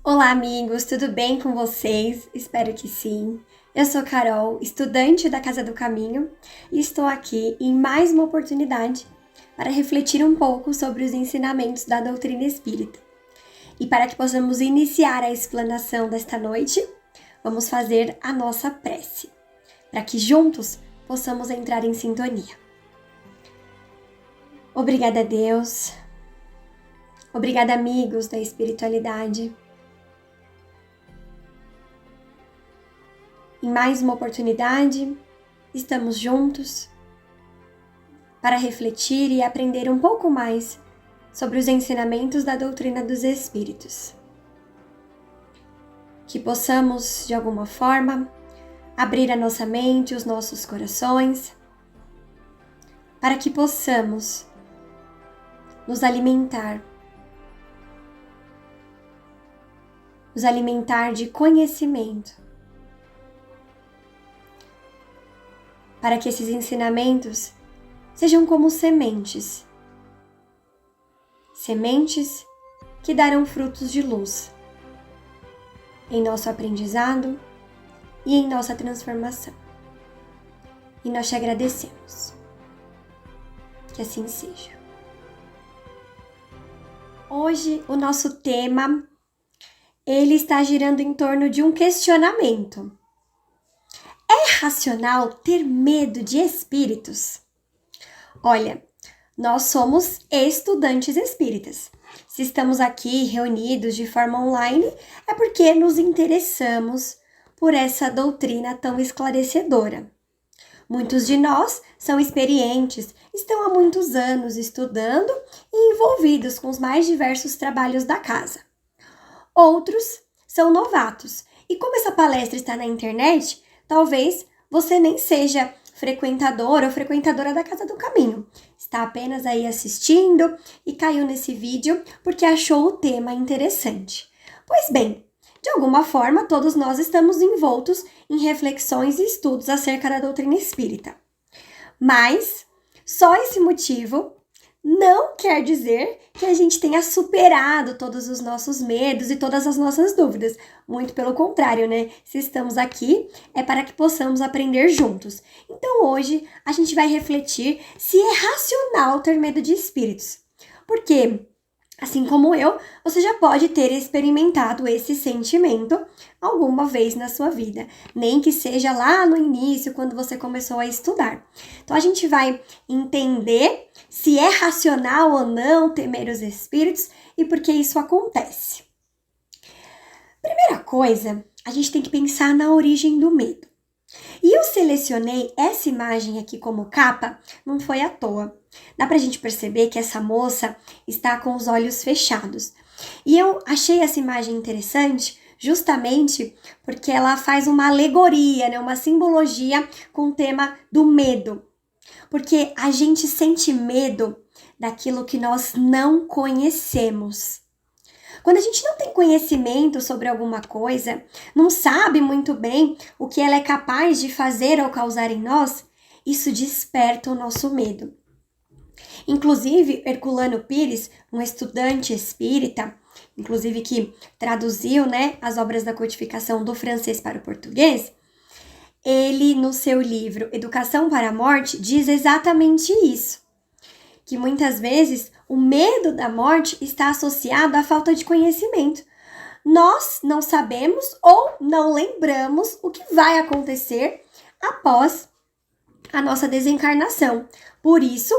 Olá, amigos, tudo bem com vocês? Espero que sim. Eu sou Carol, estudante da Casa do Caminho, e estou aqui em mais uma oportunidade para refletir um pouco sobre os ensinamentos da doutrina espírita. E para que possamos iniciar a explanação desta noite, vamos fazer a nossa prece, para que juntos possamos entrar em sintonia. Obrigada, Deus. Obrigada, amigos da espiritualidade. Em mais uma oportunidade, estamos juntos para refletir e aprender um pouco mais sobre os ensinamentos da doutrina dos Espíritos. Que possamos, de alguma forma, abrir a nossa mente, os nossos corações, para que possamos nos alimentar de conhecimento, para que esses ensinamentos sejam como sementes que darão frutos de luz em nosso aprendizado e em nossa transformação. E nós te agradecemos. Que assim seja. Hoje o nosso tema, ele está girando em torno de um questionamento. É racional ter medo de espíritos? Olha, nós somos estudantes espíritas. Se estamos aqui reunidos de forma online, é porque nos interessamos por essa doutrina tão esclarecedora. Muitos de nós são experientes, estão há muitos anos estudando e envolvidos com os mais diversos trabalhos da casa. Outros são novatos, e como essa palestra está na internet, talvez você nem seja frequentador ou frequentadora da Casa do Caminho. Está apenas aí assistindo e caiu nesse vídeo porque achou o tema interessante. Pois bem, de alguma forma todos nós estamos envoltos em reflexões e estudos acerca da doutrina espírita. Mas só esse motivo não quer dizer que a gente tenha superado todos os nossos medos e todas as nossas dúvidas. Muito pelo contrário, né? Se estamos aqui, é para que possamos aprender juntos. Então hoje a gente vai refletir se é racional ter medo de espíritos. Porque, assim como eu, você já pode ter experimentado esse sentimento alguma vez na sua vida, nem que seja lá no início, quando você começou a estudar. Então a gente vai entender se é racional ou não temer os espíritos e por que isso acontece. Primeira coisa, a gente tem que pensar na origem do medo. E eu selecionei essa imagem aqui como capa, não foi à toa. Dá pra gente perceber que essa moça está com os olhos fechados. E eu achei essa imagem interessante justamente porque ela faz uma alegoria, né, uma simbologia com o tema do medo. Porque a gente sente medo daquilo que nós não conhecemos. Quando a gente não tem conhecimento sobre alguma coisa, não sabe muito bem o que ela é capaz de fazer ou causar em nós, isso desperta o nosso medo. Inclusive, Herculano Pires, um estudante espírita, inclusive que traduziu, né, as obras da codificação do francês para o português, ele, no seu livro Educação para a Morte, diz exatamente isso. Que muitas vezes o medo da morte está associado à falta de conhecimento. Nós não sabemos ou não lembramos o que vai acontecer após a nossa desencarnação. Por isso,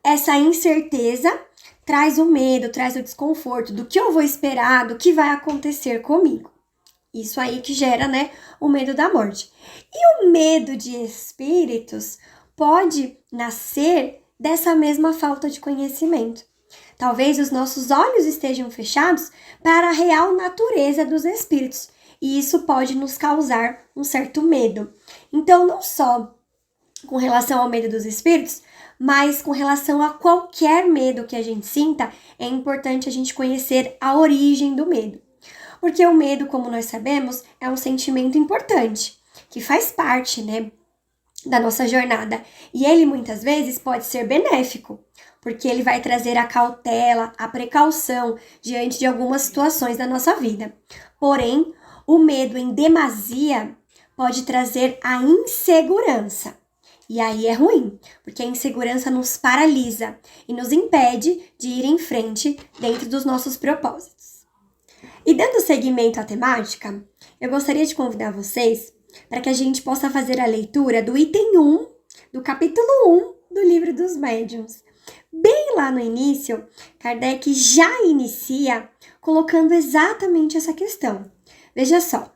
essa incerteza traz o medo, traz o desconforto do que eu vou esperar, do que vai acontecer comigo. Isso aí que gera, né, o medo da morte. E o medo de espíritos pode nascer dessa mesma falta de conhecimento. Talvez os nossos olhos estejam fechados para a real natureza dos espíritos, e isso pode nos causar um certo medo. Então, não só com relação ao medo dos espíritos, mas com relação a qualquer medo que a gente sinta, é importante a gente conhecer a origem do medo. Porque o medo, como nós sabemos, é um sentimento importante, que faz parte, né, da nossa jornada. E ele, muitas vezes, pode ser benéfico. porque ele vai trazer a cautela, a precaução diante de algumas situações da nossa vida. Porém, o medo em demasia pode trazer a insegurança. E aí é ruim, porque a insegurança nos paralisa e nos impede de ir em frente dentro dos nossos propósitos. E dando seguimento à temática, eu gostaria de convidar vocês para que a gente possa fazer a leitura do item 1, do capítulo 1 do Livro dos Médiuns. Bem lá no início, Kardec já inicia colocando exatamente essa questão. Veja só.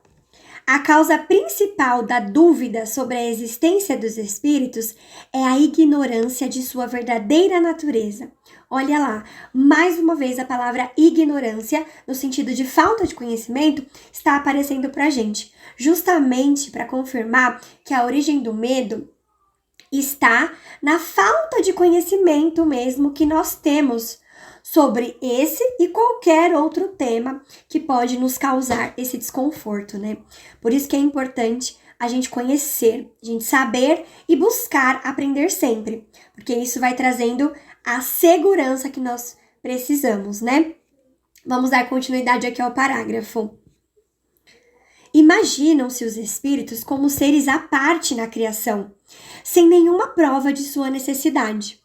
A causa principal da dúvida sobre a existência dos espíritos é a ignorância de sua verdadeira natureza. Olha lá, mais uma vez a palavra ignorância, no sentido de falta de conhecimento, está aparecendo para a gente, justamente para confirmar que a origem do medo está na falta de conhecimento mesmo que nós temos sobre esse e qualquer outro tema que pode nos causar esse desconforto, né? Por isso que é importante a gente conhecer, a gente saber e buscar aprender sempre, porque isso vai trazendo a segurança que nós precisamos, né? Vamos dar continuidade aqui ao parágrafo. Imaginam-se os espíritos como seres à parte na criação, sem nenhuma prova de sua necessidade.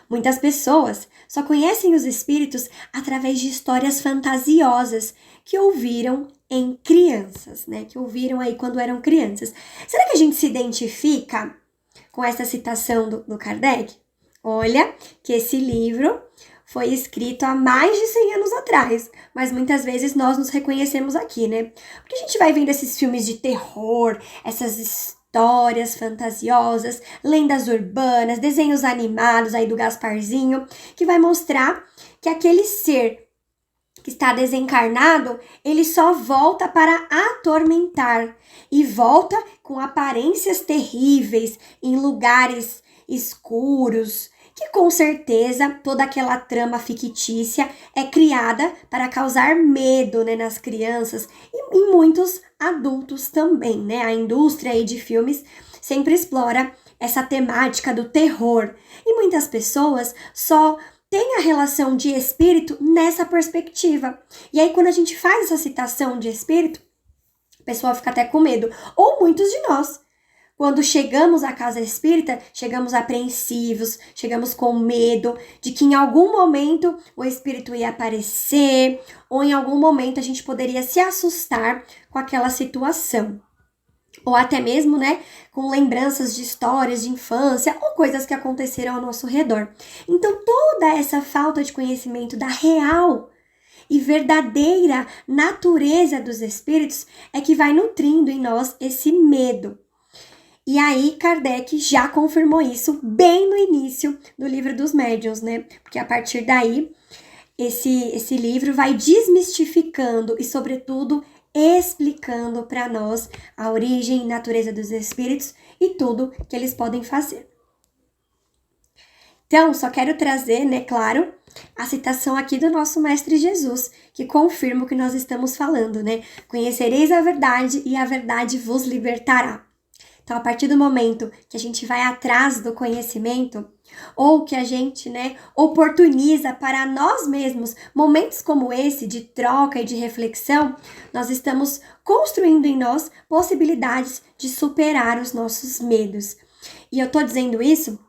Muitas pessoas só conhecem os espíritos através de histórias fantasiosas que ouviram em crianças, né? Que ouviram aí quando eram crianças. Será que a gente se identifica com essa citação do Kardec? Olha que esse livro foi escrito há mais de 100 anos atrás, mas muitas vezes nós nos reconhecemos aqui, né? Porque a gente vai vendo esses filmes de terror, essas histórias fantasiosas, lendas urbanas, desenhos animados aí do Gasparzinho, que vai mostrar que aquele ser que está desencarnado, ele só volta para atormentar e volta com aparências terríveis em lugares escuros, que com certeza toda aquela trama fictícia é criada para causar medo, né, nas crianças e em muitos adultos também, né? A indústria aí de filmes sempre explora essa temática do terror e muitas pessoas só têm a relação de espírito nessa perspectiva. E aí quando a gente faz essa citação de espírito, a pessoa fica até com medo, ou muitos de nós. Quando chegamos à casa espírita, chegamos apreensivos, chegamos com medo de que em algum momento o espírito ia aparecer, ou em algum momento a gente poderia se assustar com aquela situação. Ou até mesmo, né, com lembranças de histórias de infância ou coisas que aconteceram ao nosso redor. Então, toda essa falta de conhecimento da real e verdadeira natureza dos espíritos é que vai nutrindo em nós esse medo. E aí, Kardec já confirmou isso bem no início do Livro dos Médiuns, né? Porque a partir daí, esse livro vai desmistificando e, sobretudo, explicando para nós a origem e natureza dos espíritos e tudo que eles podem fazer. Então, só quero trazer, né, claro, a citação aqui do nosso Mestre Jesus, que confirma o que nós estamos falando, né? Conhecereis a verdade e a verdade vos libertará. Então, a partir do momento que a gente vai atrás do conhecimento, ou que a gente, né, oportuniza para nós mesmos momentos como esse de troca e de reflexão, nós estamos construindo em nós possibilidades de superar os nossos medos. E eu tô dizendo isso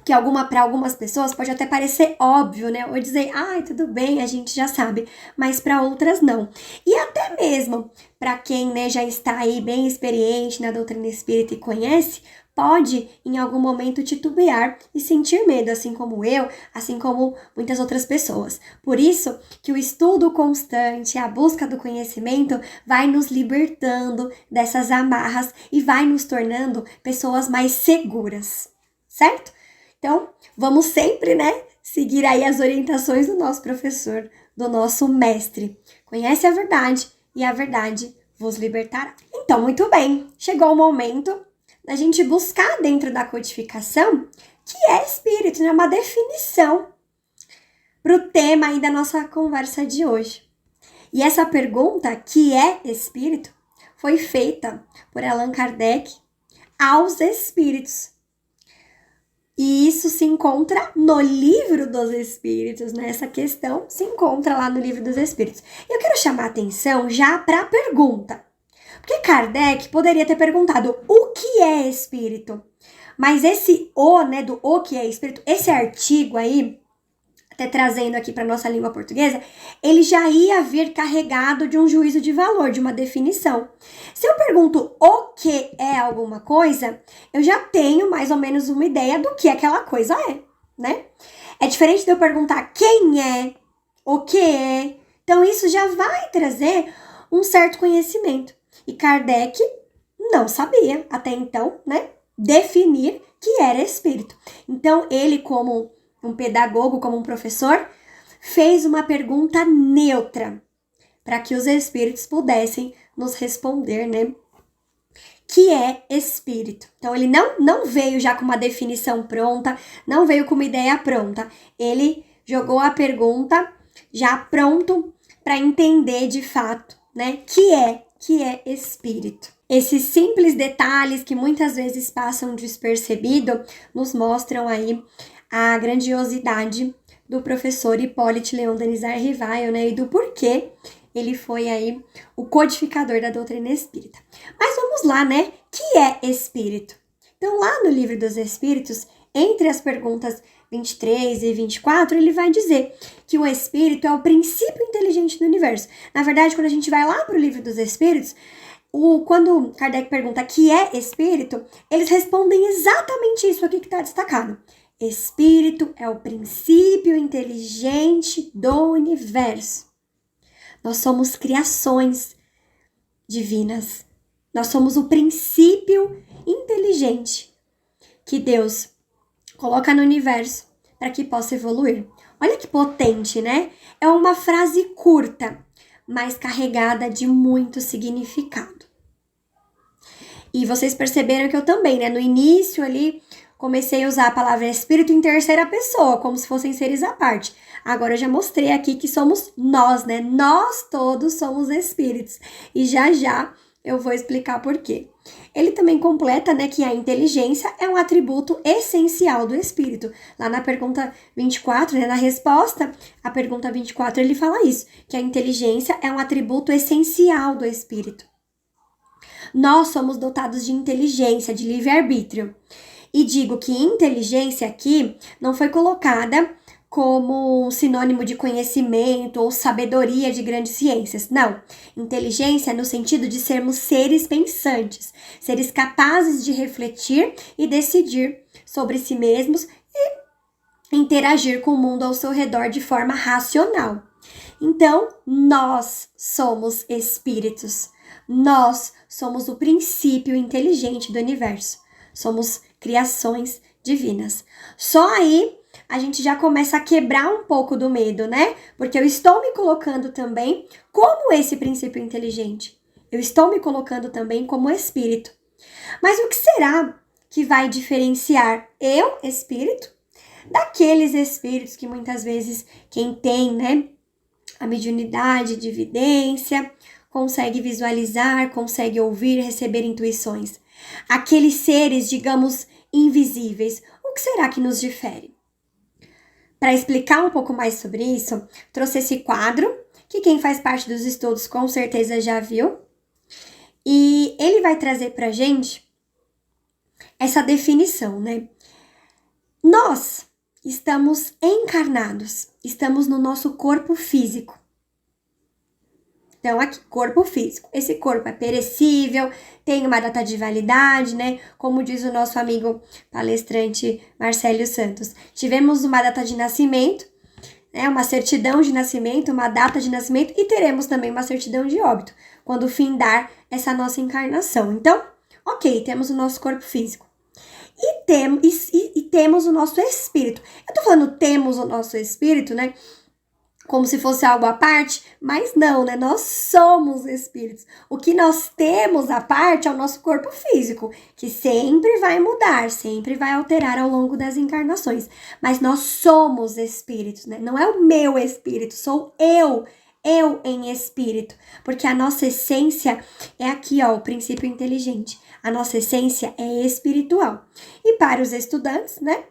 que para algumas pessoas pode até parecer óbvio, né? Ou dizer, ai, tudo bem, a gente já sabe, mas para outras não. E até mesmo para quem, né, já está aí bem experiente na doutrina espírita e conhece, pode em algum momento titubear e sentir medo, assim como eu, assim como muitas outras pessoas. Por isso que o estudo constante, a busca do conhecimento vai nos libertando dessas amarras e vai nos tornando pessoas mais seguras, certo? Então, vamos sempre, né, seguir aí as orientações do nosso professor, do nosso mestre. Conhece a verdade e a verdade vos libertará. Então, muito bem, chegou o momento da gente buscar dentro da codificação que é espírito, né, uma definição para o tema aí da nossa conversa de hoje. E essa pergunta, que é espírito, foi feita por Allan Kardec aos espíritos. E isso se encontra no Livro dos Espíritos, né? Essa questão se encontra lá no Livro dos Espíritos. Eu quero chamar a atenção já para a pergunta. Porque Kardec poderia ter perguntado o que é espírito? Mas esse o, né, do o que é espírito, esse artigo aí, até trazendo aqui para nossa língua portuguesa, ele já ia vir carregado de um juízo de valor, de uma definição. Se eu pergunto o que é alguma coisa, eu já tenho mais ou menos uma ideia do que aquela coisa é, né? É diferente de eu perguntar quem é, o que é. Então, isso já vai trazer um certo conhecimento. E Kardec não sabia, até então, né, definir que era espírito. Então, ele, como um pedagogo, como um professor, fez uma pergunta neutra para que os espíritos pudessem nos responder, né? Que é espírito. Então, ele não veio já com uma definição pronta, não veio com uma ideia pronta. Ele jogou a pergunta já pronto para entender de fato, né? Que é espírito. Esses simples detalhes que muitas vezes passam despercebido nos mostram aí a grandiosidade do professor Hipólito Leon Denisard Rivail, né, e do porquê ele foi aí o codificador da doutrina espírita. Mas vamos lá, né? Que é espírito? Então, lá no Livro dos Espíritos, entre as perguntas 23 e 24, ele vai dizer que o espírito é o princípio inteligente do universo. Na verdade, quando a gente vai lá para o Livro dos Espíritos, quando Kardec pergunta que é espírito, eles respondem exatamente isso aqui que está destacado. Espírito é o princípio inteligente do universo. Nós somos criações divinas. Nós somos o princípio inteligente que Deus coloca no universo para que possa evoluir. Olha que potente, né? É uma frase curta, mas carregada de muito significado. E vocês perceberam que eu também, né? No início ali, comecei a usar a palavra espírito em terceira pessoa, como se fossem seres à parte. Agora eu já mostrei aqui que somos nós, né? Nós todos somos espíritos. E já eu vou explicar por quê. Ele também completa, né, que a inteligência é um atributo essencial do espírito. Lá na pergunta 24, né, na resposta à pergunta 24, ele fala isso, que a inteligência é um atributo essencial do espírito. Nós somos dotados de inteligência, de livre-arbítrio. E digo que inteligência aqui não foi colocada como sinônimo de conhecimento ou sabedoria de grandes ciências. Não. Inteligência no sentido de sermos seres pensantes, seres capazes de refletir e decidir sobre si mesmos e interagir com o mundo ao seu redor de forma racional. Então, nós somos espíritos. Nós somos o princípio inteligente do universo. Somos criações divinas. Só aí a gente já começa a quebrar um pouco do medo, né? Porque eu estou me colocando também como esse princípio inteligente. Eu estou me colocando também como espírito. Mas o que será que vai diferenciar eu, espírito, daqueles espíritos que muitas vezes quem tem, né, a mediunidade de evidência, consegue visualizar, consegue ouvir, receber intuições. Aqueles seres, digamos, invisíveis. O que será que nos difere? Para explicar um pouco mais sobre isso, trouxe esse quadro, que quem faz parte dos estudos com certeza já viu. E ele vai trazer pra gente essa definição, né? Nós estamos encarnados, estamos no nosso corpo físico. Então, aqui, corpo físico. Esse corpo é perecível, tem uma data de validade, né? Como diz o nosso amigo palestrante Marcélio Santos. Tivemos uma data de nascimento, né? Uma certidão de nascimento, uma data de nascimento e teremos também uma certidão de óbito, quando findar essa nossa encarnação. Então, ok, temos o nosso corpo físico. E temos o nosso espírito. Eu tô falando temos o nosso espírito, né? Como se fosse algo à parte, mas não, né? Nós somos espíritos. O que nós temos à parte é o nosso corpo físico, que sempre vai mudar, sempre vai alterar ao longo das encarnações. Mas nós somos espíritos, né? Não é o meu espírito, sou eu em espírito. Porque a nossa essência é aqui, ó, o princípio inteligente. A nossa essência é espiritual. E para os estudantes, né?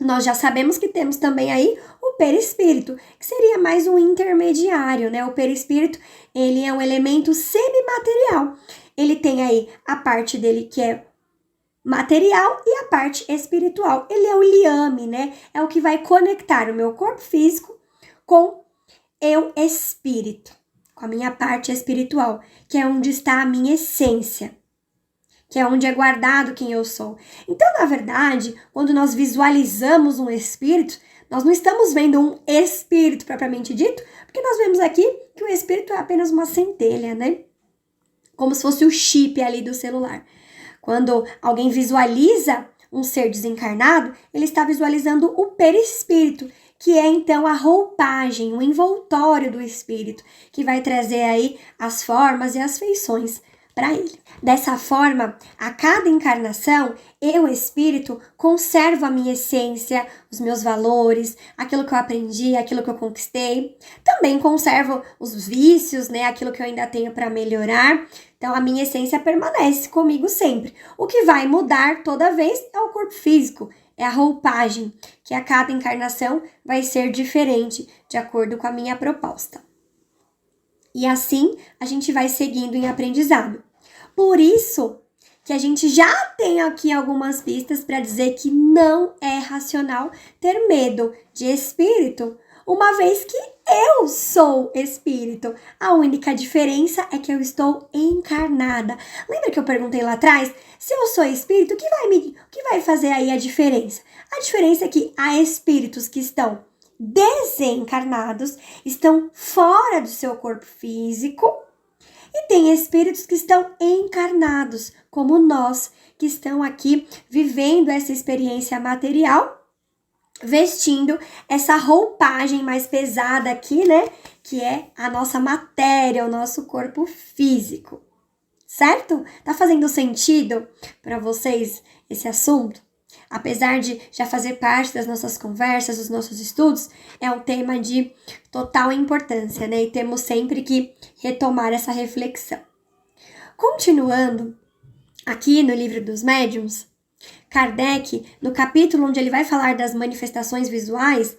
Nós já sabemos que temos também aí o perispírito, que seria mais um intermediário, né? O perispírito, ele é um elemento semimaterial. Ele tem aí a parte dele que é material e a parte espiritual. Ele é o liame, né? É o que vai conectar o meu corpo físico com eu espírito, com a minha parte espiritual, que é onde está a minha essência, que é onde é guardado quem eu sou. Então, na verdade, quando nós visualizamos um espírito, nós não estamos vendo um espírito propriamente dito, porque nós vemos aqui que o espírito é apenas uma centelha, né? Como se fosse o chip ali do celular. Quando alguém visualiza um ser desencarnado, ele está visualizando o perispírito, que é então a roupagem, o envoltório do espírito, que vai trazer aí as formas e as feições para ele. Dessa forma, a cada encarnação, eu, espírito, conservo a minha essência, os meus valores, aquilo que eu aprendi, aquilo que eu conquistei. Também conservo os vícios, né, aquilo que eu ainda tenho para melhorar. Então, a minha essência permanece comigo sempre. O que vai mudar toda vez é o corpo físico, é a roupagem, que a cada encarnação vai ser diferente, de acordo com a minha proposta. E assim, a gente vai seguindo em aprendizado. Por isso que a gente já tem aqui algumas pistas para dizer que não é racional ter medo de espírito, uma vez que eu sou espírito. A única diferença é que eu estou encarnada. Lembra que eu perguntei lá atrás? Se eu sou espírito, o que vai fazer aí a diferença? A diferença é que há espíritos que estão desencarnados, estão fora do seu corpo físico, e tem espíritos que estão encarnados, como nós, que estão aqui vivendo essa experiência material, vestindo essa roupagem mais pesada aqui, né? Que é a nossa matéria, o nosso corpo físico. Certo? Tá fazendo sentido para vocês esse assunto? Apesar de já fazer parte das nossas conversas, dos nossos estudos, é um tema de total importância, né? E temos sempre que retomar essa reflexão. Continuando, aqui no Livro dos Médiuns, Kardec, no capítulo onde ele vai falar das manifestações visuais,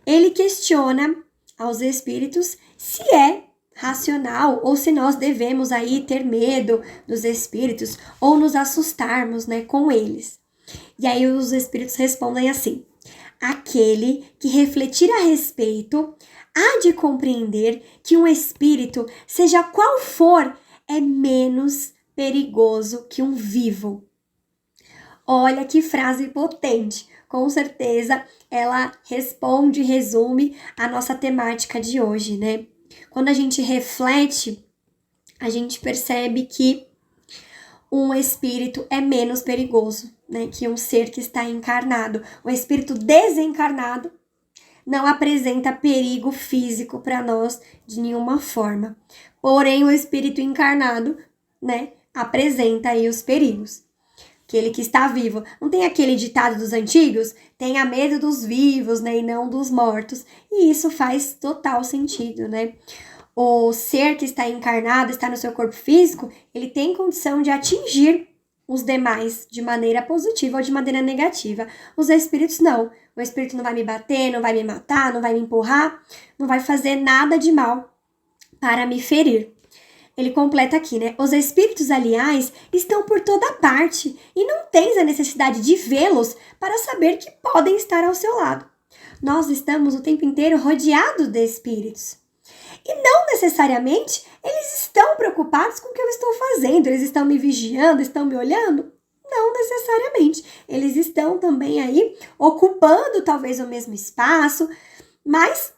ele questiona aos espíritos se é racional ou se nós devemos aí ter medo dos espíritos ou nos assustarmos, né, com eles. E aí os espíritos respondem assim: aquele que refletir a respeito há de compreender que um espírito, seja qual for, é menos perigoso que um vivo. Olha que frase potente! Com certeza ela responde e resume a nossa temática de hoje, né? Quando a gente reflete, a gente percebe que um espírito é menos perigoso, né, que um ser que está encarnado. O espírito desencarnado não apresenta perigo físico para nós de nenhuma forma. Porém, o espírito encarnado, né, apresenta aí os perigos. Aquele que está vivo. Não tem aquele ditado dos antigos? Tenha medo dos vivos, né, e não dos mortos. E isso faz total sentido, né? O ser que está encarnado, está no seu corpo físico, ele tem condição de atingir os demais de maneira positiva ou de maneira negativa. Os espíritos não. O espírito não vai me bater, não vai me matar, não vai me empurrar, não vai fazer nada de mal para me ferir. Ele completa aqui, né? Os espíritos, aliás, estão por toda parte e não tens a necessidade de vê-los para saber que podem estar ao seu lado. Nós estamos o tempo inteiro rodeados de espíritos. E não necessariamente eles estão preocupados com o que eu estou fazendo, eles estão me vigiando, estão me olhando? Não necessariamente. Eles estão também aí ocupando talvez o mesmo espaço, mas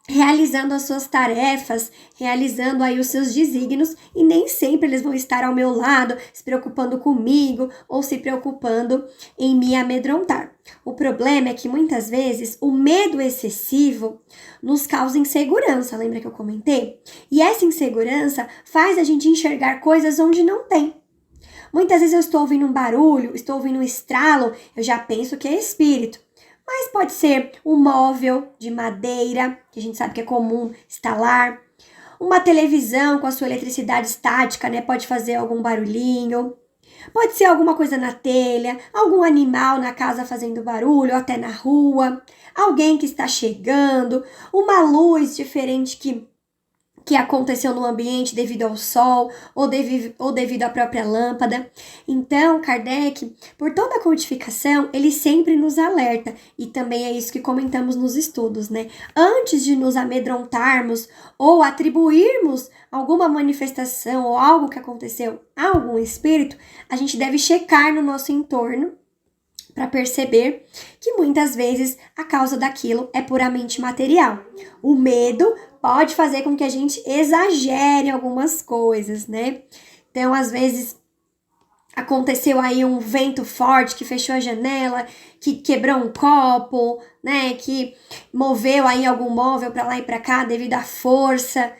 realizando as suas tarefas, realizando aí os seus desígnios, e nem sempre eles vão estar ao meu lado, se preocupando comigo ou se preocupando em me amedrontar. O problema é que muitas vezes o medo excessivo nos causa insegurança, lembra que eu comentei? E essa insegurança faz a gente enxergar coisas onde não tem. Muitas vezes eu estou ouvindo um barulho, estou ouvindo um estralo, eu já penso que é espírito. Mas pode ser um móvel de madeira, que a gente sabe que é comum instalar. Uma televisão com a sua eletricidade estática, né? Pode fazer algum barulhinho. Pode ser alguma coisa na telha, algum animal na casa fazendo barulho, ou até na rua, alguém que está chegando, uma luz diferente que aconteceu no ambiente devido ao sol ou devido à própria lâmpada. Então, Kardec, por toda a codificação, ele sempre nos alerta, e também é isso que comentamos nos estudos, né? Antes de nos amedrontarmos ou atribuirmos alguma manifestação ou algo que aconteceu a algum espírito, a gente deve checar no nosso entorno para perceber que muitas vezes a causa daquilo é puramente material. O medo pode fazer com que a gente exagere algumas coisas, né? Então, às vezes, aconteceu aí um vento forte que fechou a janela, que quebrou um copo, né? Que moveu aí algum móvel para lá e para cá devido à força.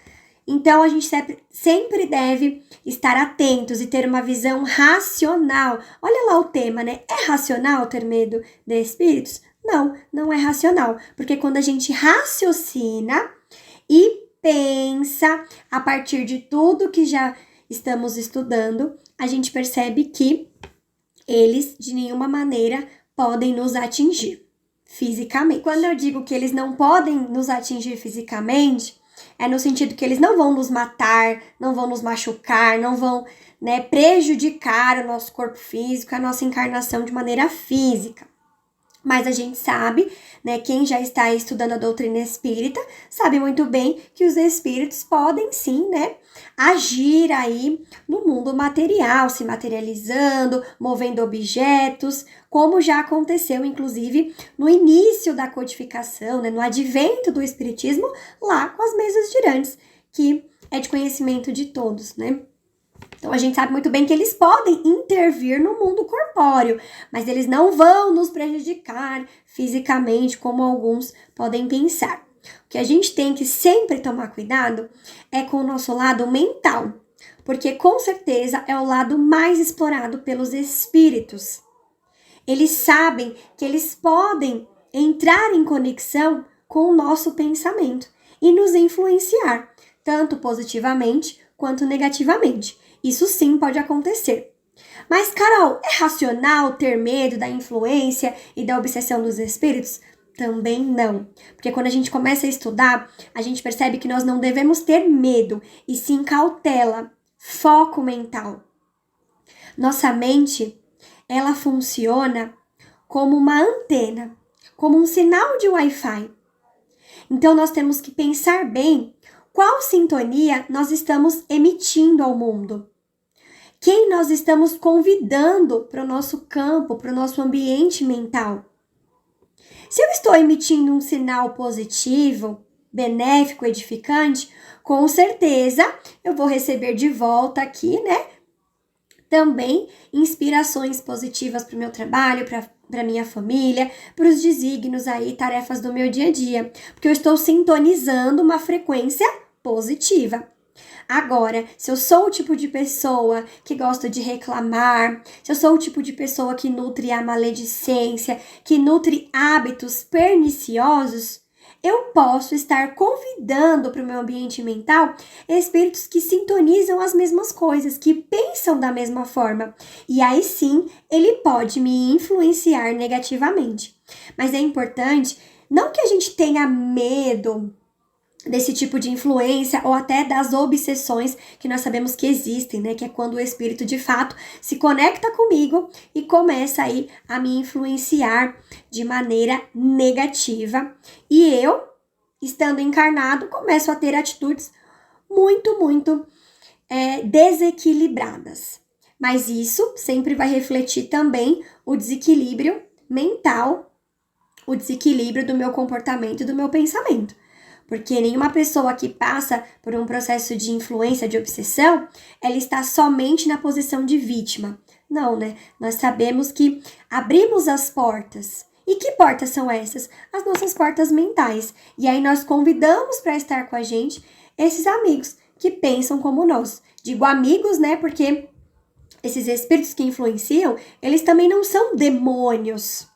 Então, a gente sempre deve estar atentos e ter uma visão racional. Olha lá o tema, né? É racional ter medo de espíritos? Não, não é racional. Porque quando a gente raciocina e pensa a partir de tudo que já estamos estudando, a gente percebe que eles, de nenhuma maneira, podem nos atingir fisicamente. Quando eu digo que eles não podem nos atingir fisicamente, é no sentido que eles não vão nos matar, não vão nos machucar, não vão, né, prejudicar o nosso corpo físico, a nossa encarnação de maneira física. Mas a gente sabe, né, quem já está estudando a doutrina espírita, sabe muito bem que os espíritos podem sim, né, agir aí no mundo material, se materializando, movendo objetos, como já aconteceu, inclusive, no início da codificação, né, no advento do espiritismo, lá com as mesas girantes, que é de conhecimento de todos, né? Então, a gente sabe muito bem que eles podem intervir no mundo corpóreo, mas eles não vão nos prejudicar fisicamente, como alguns podem pensar. O que a gente tem que sempre tomar cuidado é com o nosso lado mental, porque com certeza é o lado mais explorado pelos espíritos. Eles sabem que eles podem entrar em conexão com o nosso pensamento e nos influenciar, tanto positivamente quanto negativamente. Isso sim pode acontecer. Mas, Carol, é racional ter medo da influência e da obsessão dos espíritos? Também não. Porque quando a gente começa a estudar, a gente percebe que nós não devemos ter medo, e sim cautela, foco mental. Nossa mente, ela funciona como uma antena, como um sinal de Wi-Fi. Então, nós temos que pensar bem qual sintonia nós estamos emitindo ao mundo. Quem nós estamos convidando para o nosso campo, para o nosso ambiente mental. Se eu estou emitindo um sinal positivo, benéfico, edificante, com certeza eu vou receber de volta aqui, né? Também inspirações positivas para o meu trabalho, para minha família, para os desígnios aí, tarefas do meu dia a dia. Porque eu estou sintonizando uma frequência positiva. Agora, se eu sou o tipo de pessoa que gosta de reclamar, se eu sou o tipo de pessoa que nutre a maledicência, que nutre hábitos perniciosos, eu posso estar convidando para o meu ambiente mental espíritos que sintonizam as mesmas coisas, que pensam da mesma forma. E aí sim, ele pode me influenciar negativamente. Mas é importante, não que a gente tenha medo desse tipo de influência ou até das obsessões que nós sabemos que existem, né? Que é quando o espírito de fato se conecta comigo e começa aí a me influenciar de maneira negativa. E eu, estando encarnado, começo a ter atitudes muito desequilibradas. Mas isso sempre vai refletir também o desequilíbrio mental, o desequilíbrio do meu comportamento e do meu pensamento. Porque nenhuma pessoa que passa por um processo de influência, de obsessão, ela está somente na posição de vítima. Não, né? Nós sabemos que abrimos as portas. E que portas são essas? As nossas portas mentais. E aí nós convidamos para estar com a gente esses amigos que pensam como nós. Digo amigos, né? Porque esses espíritos que influenciam, eles também não são demônios,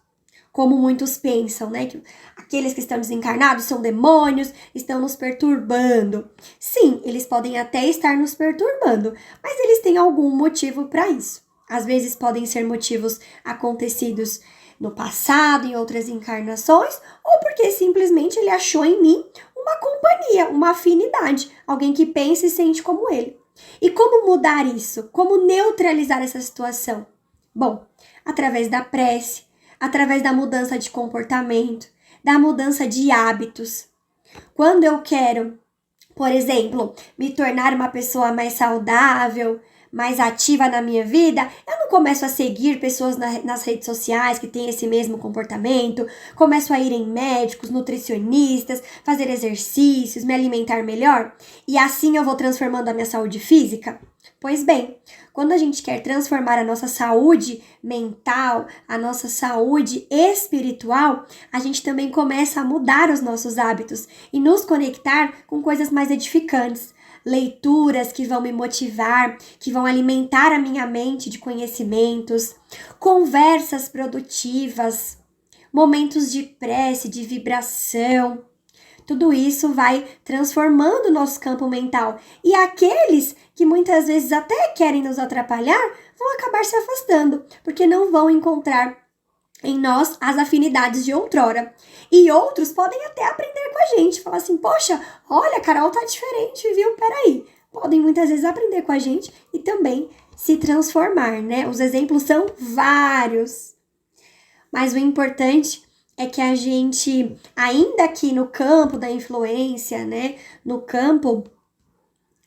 como muitos pensam, né? Que aqueles que estão desencarnados são demônios, estão nos perturbando. Sim, eles podem até estar nos perturbando, mas eles têm algum motivo para isso. Às vezes podem ser motivos acontecidos no passado, em outras encarnações, ou porque simplesmente ele achou em mim uma companhia, uma afinidade, alguém que pensa e sente como ele. E como mudar isso? Como neutralizar essa situação? Bom, através da prece, através da mudança de comportamento, da mudança de hábitos. Quando eu quero, por exemplo, me tornar uma pessoa mais saudável, mais ativa na minha vida, eu não começo a seguir pessoas nas redes sociais que têm esse mesmo comportamento, começo a ir em médicos, nutricionistas, fazer exercícios, me alimentar melhor, e assim eu vou transformando a minha saúde física? Pois bem, quando a gente quer transformar a nossa saúde mental, a nossa saúde espiritual, a gente também começa a mudar os nossos hábitos e nos conectar com coisas mais edificantes. Leituras que vão me motivar, que vão alimentar a minha mente de conhecimentos, conversas produtivas, momentos de prece, de vibração. Tudo isso vai transformando o nosso campo mental. E aqueles que muitas vezes até querem nos atrapalhar vão acabar se afastando, porque não vão encontrar em nós as afinidades de outrora. E outros podem até aprender com a gente, falar assim, poxa, olha, a Carol tá diferente, viu? Peraí. Podem muitas vezes aprender com a gente e também se transformar, né? Os exemplos são vários. Mas o importante é que a gente, ainda aqui no campo da influência, né? No campo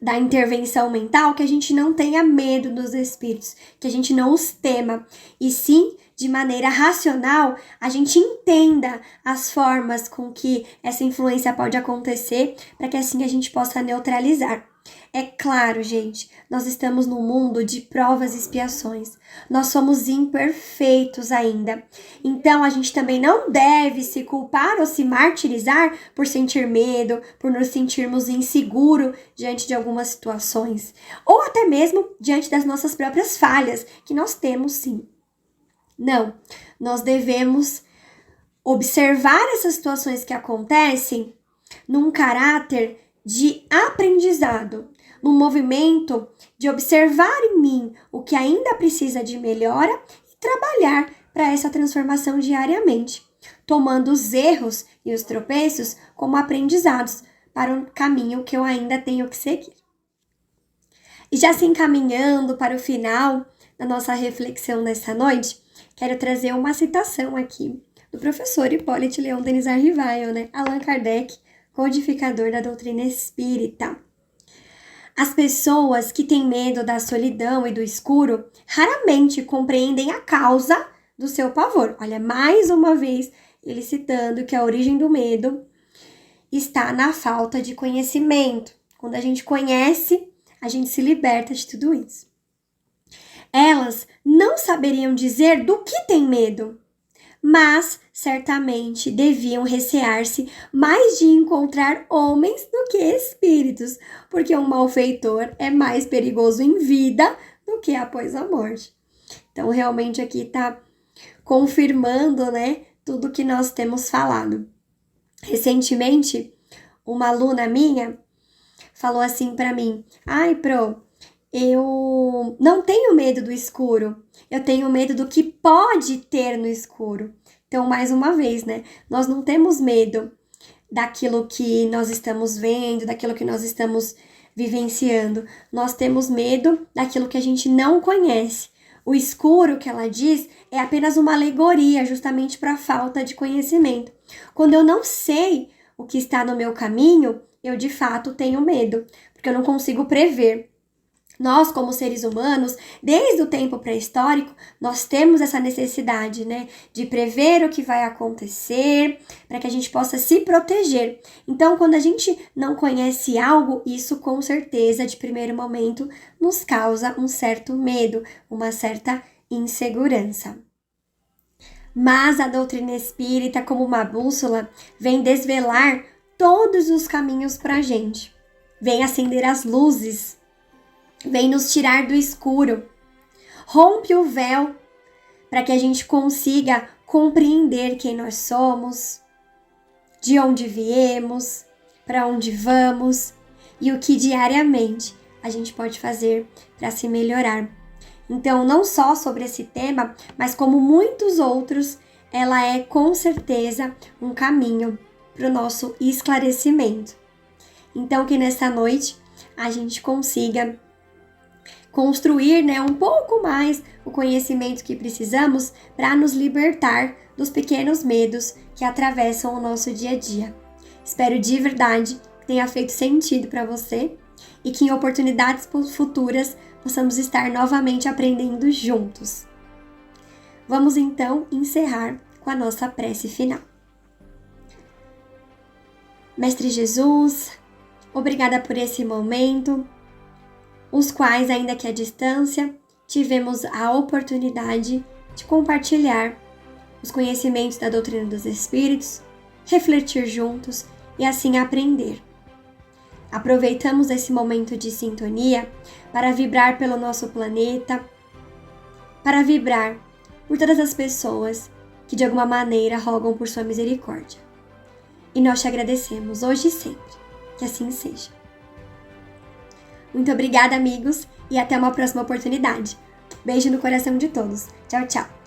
da intervenção mental, que a gente não tenha medo dos espíritos, que a gente não os tema, e sim, de maneira racional, a gente entenda as formas com que essa influência pode acontecer, para que assim a gente possa neutralizar. É claro, gente, nós estamos num mundo de provas e expiações. Nós somos imperfeitos ainda. Então, a gente também não deve se culpar ou se martirizar por sentir medo, por nos sentirmos inseguros diante de algumas situações. Ou até mesmo diante das nossas próprias falhas, que nós temos sim. Não, nós devemos observar essas situações que acontecem num caráter de aprendizado, num movimento de observar em mim o que ainda precisa de melhora e trabalhar para essa transformação diariamente, tomando os erros e os tropeços como aprendizados para um caminho que eu ainda tenho que seguir. E já se encaminhando para o final da nossa reflexão nessa noite, quero trazer uma citação aqui do professor Hipólito Leon Denis Arrivail, né? Allan Kardec, codificador da doutrina espírita. As pessoas que têm medo da solidão e do escuro raramente compreendem a causa do seu pavor. Olha, mais uma vez, ele citando que a origem do medo está na falta de conhecimento. Quando a gente conhece, a gente se liberta de tudo isso. Elas não saberiam dizer do que tem medo, mas certamente deviam recear-se mais de encontrar homens do que espíritos, porque um malfeitor é mais perigoso em vida do que após a morte. Então, realmente aqui está confirmando, né, tudo que nós temos falado. Recentemente, uma aluna minha falou assim para mim, ai, Pro, eu não tenho medo do escuro, eu tenho medo do que pode ter no escuro. Então, mais uma vez, né? Nós não temos medo daquilo que nós estamos vendo, daquilo que nós estamos vivenciando. Nós temos medo daquilo que a gente não conhece. O escuro, que ela diz, é apenas uma alegoria, justamente para a falta de conhecimento. Quando eu não sei o que está no meu caminho, eu de fato tenho medo, porque eu não consigo prever. Nós, como seres humanos, desde o tempo pré-histórico, nós temos essa necessidade, né, de prever o que vai acontecer, para que a gente possa se proteger. Então, quando a gente não conhece algo, isso com certeza, de primeiro momento, nos causa um certo medo, uma certa insegurança. Mas a doutrina espírita, como uma bússola, vem desvelar todos os caminhos para a gente. Vem acender as luzes, vem nos tirar do escuro, rompe o véu para que a gente consiga compreender quem nós somos, de onde viemos, para onde vamos e o que diariamente a gente pode fazer para se melhorar. Então, não só sobre esse tema, mas como muitos outros, ela é com certeza um caminho para o nosso esclarecimento. Então, que nessa noite a gente consiga construir, um pouco mais o conhecimento que precisamos para nos libertar dos pequenos medos que atravessam o nosso dia a dia. Espero de verdade que tenha feito sentido para você e que em oportunidades futuras possamos estar novamente aprendendo juntos. Vamos então encerrar com a nossa prece final. Mestre Jesus, obrigada por esse momento, os quais, ainda que à distância, tivemos a oportunidade de compartilhar os conhecimentos da doutrina dos Espíritos, refletir juntos e assim aprender. Aproveitamos esse momento de sintonia para vibrar pelo nosso planeta, para vibrar por todas as pessoas que de alguma maneira rogam por sua misericórdia. E nós te agradecemos hoje e sempre. Que assim seja. Muito obrigada, amigos, e até uma próxima oportunidade. Beijo no coração de todos. Tchau, tchau.